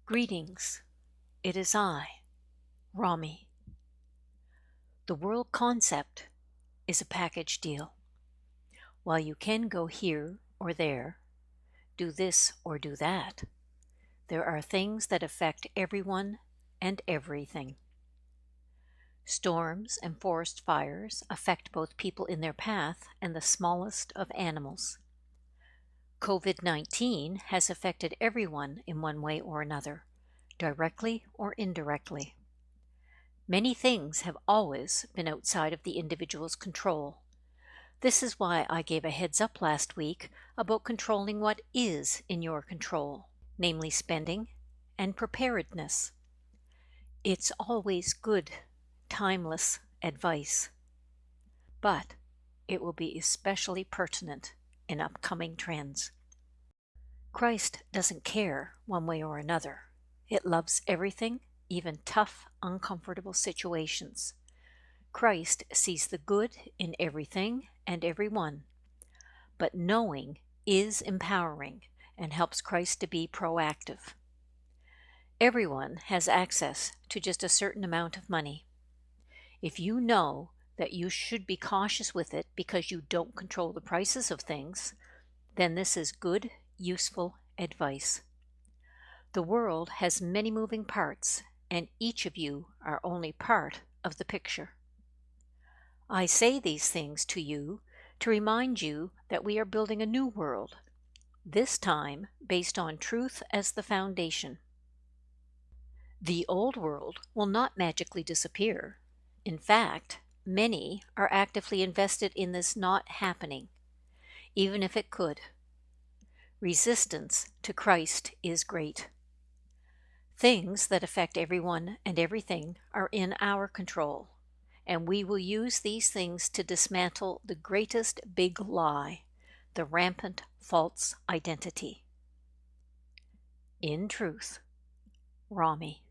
Greetings, it is I, Rami. The world concept is a package deal. While you can go here or there, do this or do that, there are things that affect everyone and everything. Storms and forest fires affect both people in their path and the smallest of animals. COVID-19 has affected everyone in one way or another, directly or indirectly. Many things have always been outside of the individual's control. This is why I gave a heads up last week about controlling what is in your control, namely spending and preparedness. It's always good, timeless advice, but it will be especially pertinent in upcoming trends. Christ doesn't care one way or another. It loves everything, even tough, uncomfortable situations. Christ sees the good in everything and everyone, but knowing is empowering and helps Christ to be proactive. Everyone has access to just a certain amount of money. If you know that you should be cautious with it because you don't control the prices of things, then this is good, useful advice. The world has many moving parts, and each of you are only part of the picture. I say these things to you to remind you that we are building a new world, this time based on truth as the foundation. The old world will not magically disappear. In fact, many are actively invested in this not happening, even if it could. Resistance to Christ is great. Things that affect everyone and everything are in our control, and we will use these things to dismantle the greatest big lie, the rampant false identity. In truth, Rami.